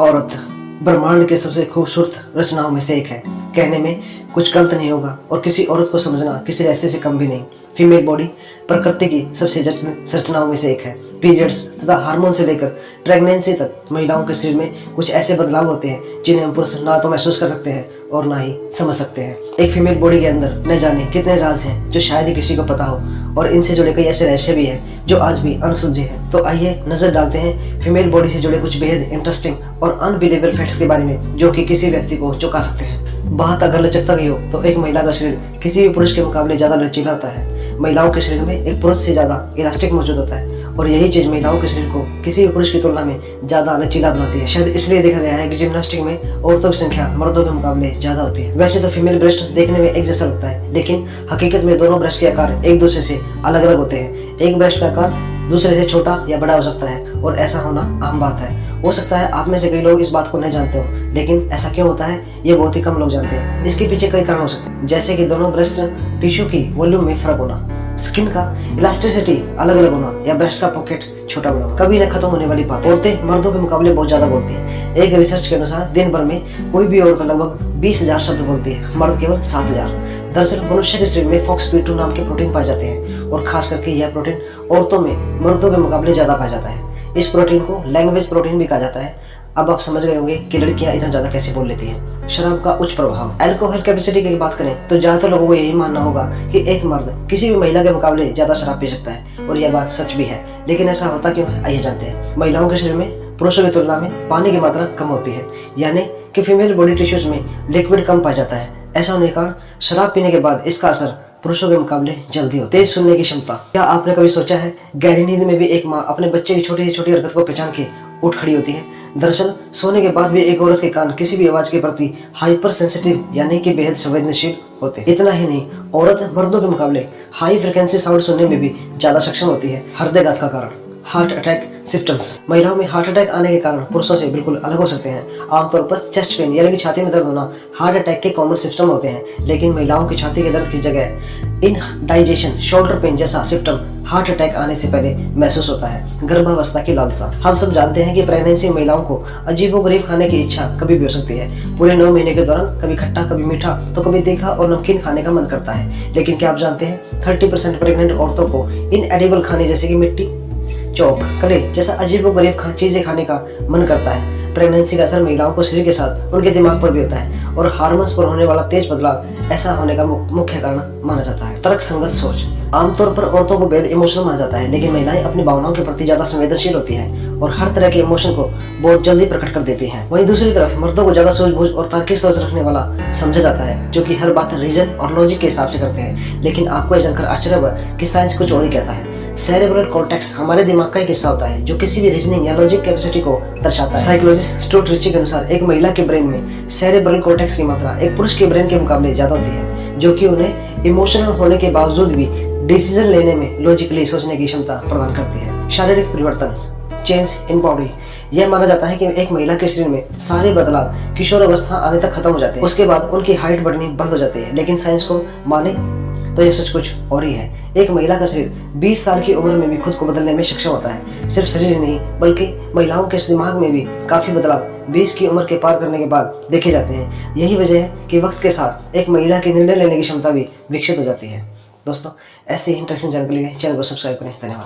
औरत ब्रह्मांड के सबसे खूबसूरत रचनाओं में से एक है। कहने में कुछ गलत नहीं होगा और किसी औरत को समझना किसी ऐसे से कम भी नहीं। फीमेल बॉडी प्रकृति की सबसे जटिल संरचनाओं में से एक है। पीरियड्स तथा हार्मोन से लेकर प्रेगनेंसी तक महिलाओं के शरीर में कुछ ऐसे बदलाव होते हैं जिन्हें हम पुरुष ना तो महसूस कर सकते हैं और ना ही समझ सकते हैं। एक फीमेल बॉडी के अंदर न जाने कितने राज हैं जो शायद ही किसी को पता हो, और इनसे जुड़े कई ऐसे रहस्य भी हैं जो आज भी अनसुलझे हैं। तो आइए नजर डालते हैं फीमेल बॉडी से जुड़े कुछ बेहद इंटरेस्टिंग और अनबिलीवेबल फैक्ट्स के बारे में जो कि किसी व्यक्ति को चौंका सकते हैं। बात अगर लचकता की हो तो एक महिला का शरीर किसी भी पुरुष के मुकाबले ज्यादा लचीला होता है। महिलाओं के शरीर में एक पुरुष से ज्यादा इलास्टिक मौजूद होता है और यही चीज महिलाओं के शरीर को किसी भी पुरुष की तुलना में ज्यादा लचीला बनाती है। शायद इसलिए देखा गया है कि जिम्नास्टिक में औरतों की संख्या मर्दों के मुकाबले ज्यादा होती है। वैसे तो फीमेल ब्रेस्ट देखने में एक जैसा लगता है, लेकिन हकीकत में दोनों ब्रेस्ट के आकार एक दूसरे से अलग अलग होते हैं। एक ब्रेस्ट का आकार दूसरे से छोटा या बड़ा हो सकता है और ऐसा होना आम बात है। हो सकता है आप में से कई लोग इस बात को नहीं जानते हो, लेकिन ऐसा क्यों होता है ये बहुत ही कम लोग जानते हैं। इसके पीछे कई कारण हो सकते हैं, जैसे कि दोनों ब्रेस्ट टिश्यू की वॉल्यूम में फर्क होना, स्किन का इलास्टिसिटी अलग अलग होना या ब्रेस्ट का पॉकेट छोटा बड़ा होना। कभी न खत्म होने वाली बात, औरतें मर्दों के मुकाबले बहुत ज्यादा बोलती हैं। एक रिसर्च के अनुसार दिन भर में कोई भी औरत लगभग 20,000 शब्द बोलती है, मर्द केवल 7,000। दरअसल मनुष्य के शरीर में फॉक्सपी2 नाम के प्रोटीन पाए जाते हैं और खास करके यह प्रोटीन औरतों में मर्दों के मुकाबले ज्यादा पाया जाता है। इस प्रोटीन को लैंग्वेज प्रोटीन भी कहा जाता है। अब आप समझ गए होंगे कि लड़कियां इतना ज्यादा कैसे बोल लेती हैं। शराब का उच्च प्रभाव, अल्कोहल कैपेसिटी की बात करें तो ज्यादातर लोगों को यही मानना होगा कि एक मर्द किसी भी महिला के मुकाबले ज्यादा शराब पी सकता है, और यह बात सच भी है। लेकिन ऐसा होता क्यों है, आइए जानते हैं। महिलाओं के शरीर में पुरुषों की तुलना में पानी की मात्रा कम होती है, यानी कि फीमेल बॉडी टिश्यूज में लिक्विड कम पाया जाता है। ऐसा होने के कारण शराब पीने के बाद इसका असर पुरुषों के मुकाबले जल्दी हो। तेज सुनने की क्षमता, क्या आपने कभी सोचा है गहरी नींद में भी एक माँ अपने बच्चे की छोटी से छोटी हरकत को पहचान के उठ खड़ी होती है। दरअसल सोने के बाद भी एक औरत के कान किसी भी आवाज के प्रति हाइपर सेंसिटिव यानी कि बेहद संवेदनशील होते हैं। इतना ही नहीं, औरत मर्दों के मुकाबले हाई फ्रिक्वेंसी साउंड सुनने में भी ज्यादा सक्षम होती है। हृदयघात का कारण, हार्ट अटैक सिम्टम्स, महिलाओं में हार्ट अटैक आने के कारण पुरुषों से बिल्कुल अलग हो सकते हैं। आमतौर पर चेस्ट पेन यानी कि छाती में दर्द होना हार्ट अटैक के कॉमन सिम्टम होते हैं, लेकिन महिलाओं की छाती के दर्द की जगह इनडाइजेशन, शोल्डर पेन जैसा सिम्टम हार्ट अटैक आने से पहले महसूस होता है। गर्भावस्था की लालसा, हम सब जानते हैं कि प्रेगनेंसी महिलाओं को अजीबोगरीब खाने की इच्छा कभी भी हो सकती है। पूरे 9 महीने के दौरान कभी खट्टा, कभी मीठा, तो कभी तीखा और नमकीन खाने का मन करता है। लेकिन क्या आप जानते हैं 30% प्रेग्नेंट औरतों को इनएडिबल खाने जैसे कि मिट्टी, चौक, कले जैसा अजीबोगरीब चीजें खाने का मन करता है। प्रेगनेंसी का असर महिलाओं को शरीर के साथ उनके दिमाग पर भी होता है और हार्मोन्स पर होने वाला तेज बदलाव ऐसा होने का मुख्य कारण माना जाता है। तर्कसंगत सोच, आमतौर पर औरतों को बेहद इमोशनल माना जाता है, लेकिन महिलाएं अपनी भावनाओं के प्रति ज्यादा संवेदनशील होती है और हर तरह के इमोशन को बहुत जल्दी प्रकट कर देती है। वहीं दूसरी तरफ मर्दों को ज्यादा सूझबूझ और तार्किक सोच रखने वाला समझा जाता है, जो कि हर बात रीजन और लॉजिक के हिसाब से करते हैं। लेकिन आपको यह जानकर आश्चर्य हुआ कि साइंस कुछ और ही कहता है। सेरेब्रल कॉर्टेक्स हमारे दिमाग का एक हिस्सा होता है जो किसी भी रीजनिंग या लॉजिक कैपेसिटी को दर्शाता है। साइकोलॉजिस्ट स्टुअर्ट रिची के अनुसार एक महिला के ब्रेन में सेरेब्रल कॉर्टेक्स की मात्रा एक पुरुष के ब्रेन के मुकाबले ज्यादा होती है, जो कि उन्हें इमोशनल होने के बावजूद भी डिसीजन लेने में लॉजिकली सोचने की क्षमता प्रदान करती है। शारीरिक परिवर्तन, चेंज इन बॉडी, यह माना जाता है कि एक महिला के शरीर में सारे बदलाव किशोर अवस्था आने तक खत्म हो जाते हैं। उसके बाद उनकी हाइट बढ़नी बंद हो जाती है। लेकिन साइंस को माने तो यह सच कुछ और ही है। एक महिला का शरीर 20 साल की उम्र में भी खुद को बदलने में सक्षम होता है। सिर्फ शरीर ही नहीं, बल्कि महिलाओं के दिमाग में भी काफी बदलाव 20 की उम्र के पार करने के बाद देखे जाते हैं। यही वजह है कि वक्त के साथ एक महिला की निर्णय लेने की क्षमता भी विकसित हो जाती है। दोस्तों, ऐसे ही इंटरेस्टिंग जानकारी के लिए चैनल को सब्सक्राइब करें। धन्यवाद।